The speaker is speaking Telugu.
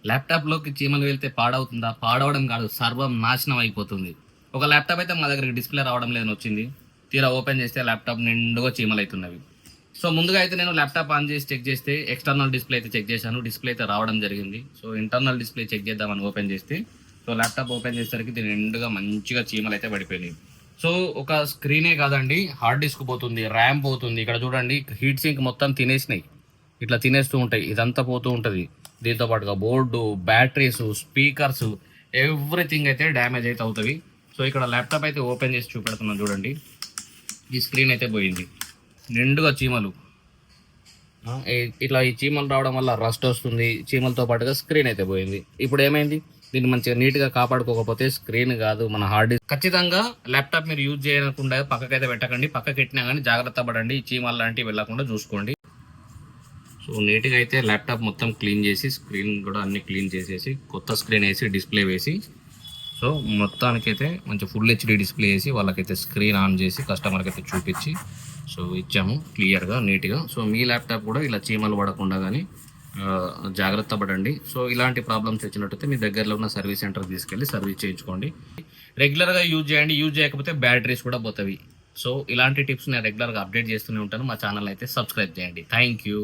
ల్యాప్టాప్లోకి చీమలు వెళ్తే పాడవుతుందా? పాడవడం కాదు, సర్వం నాశనం అయిపోతుంది. ఒక ల్యాప్టాప్ అయితే మా దగ్గరికి డిస్ప్లే రావడం లేదని వచ్చింది. తీరా ఓపెన్ చేస్తే ల్యాప్టాప్ నిండుగా చీమలు అవుతున్నవి. సో ముందుగా అయితే నేను ల్యాప్టాప్ ఆన్ చేసి చెక్ చేస్తే ఎక్స్టర్నల్ డిస్ప్లే అయితే చెక్ చేశాను. డిస్ప్లే అయితే రావడం జరిగింది. సో ఇంటర్నల్ డిస్ప్లే చెక్ చేద్దామని ఓపెన్ చేస్తే, సో ల్యాప్టాప్ ఓపెన్ చేసేసరికి దీని నిండుగా మంచిగా చీమలు అయితే పడిపోయినాయి. సో ఒక స్క్రీనే కాదండి, హార్డ్ డిస్క్ పోతుంది, ర్యామ్ పోతుంది. ఇక్కడ చూడండి, హీట్ సింక్ మొత్తం తినేసినాయి. ఇట్లా తినేస్తూ ఉంటాయి, ఇదంతా పోతూ ఉంటుంది. దీంతో పాటుగా బోర్డు, బ్యాటరీస్, స్పీకర్స్, ఎవ్రీథింగ్ అయితే డ్యామేజ్ అయితే అవుతుంది. సో ఇక్కడ ల్యాప్టాప్ అయితే ఓపెన్ చేసి చూపెడుతున్నాను చూడండి. ఈ స్క్రీన్ అయితే పోయింది, నిండుగా చీమలు. ఇట్లా ఈ చీమలు రావడం వల్ల రస్ట్ వస్తుంది, చీమలతో పాటుగా స్క్రీన్ అయితే పోయింది. ఇప్పుడు ఏమైంది, దీన్ని మంచిగా నీట్గా కాపాడుకోకపోతే స్క్రీన్ కాదు మన హార్డ్ డిస్క్. ఖచ్చితంగా ల్యాప్టాప్ మీరు యూజ్ చేయకుండా పక్కకైతే పెట్టకండి. పక్కకి పెట్టినా కానీ జాగ్రత్త పడండి, ఈ చీమలు లాంటివి వెళ్ళకుండా చూసుకోండి. సో నీట్గా అయితే ల్యాప్టాప్ మొత్తం క్లీన్ చేసి, స్క్రీన్ కూడా అన్ని క్లీన్ చేసేసి, కొత్త స్క్రీన్ వేసి, డిస్ప్లే వేసి, సో మొత్తానికైతే మంచి ఫుల్ హెచ్డి డిస్ప్లే వేసి వాళ్ళకైతే స్క్రీన్ ఆన్ చేసి కస్టమర్కి అయితే చూపించి సో ఇచ్చాము క్లియర్గా, నీట్గా. సో మీ ల్యాప్టాప్ కూడా ఇలా చీమలు పడకుండా కానీ జాగ్రత్త పడండి. సో ఇలాంటి ప్రాబ్లమ్స్ వచ్చినట్టయితే మీ దగ్గరలో ఉన్న సర్వీస్ సెంటర్కి తీసుకెళ్ళి సర్వీస్ చేయించుకోండి. రెగ్యులర్గా యూజ్ చేయండి, యూజ్ చేయకపోతే బ్యాటరీస్ కూడా పోతాయి. సో ఇలాంటి టిప్స్ నేను రెగ్యులర్గా అప్డేట్ చేస్తూనే ఉంటాను. మా ఛానల్ అయితే సబ్స్క్రైబ్ చేయండి. Thank you.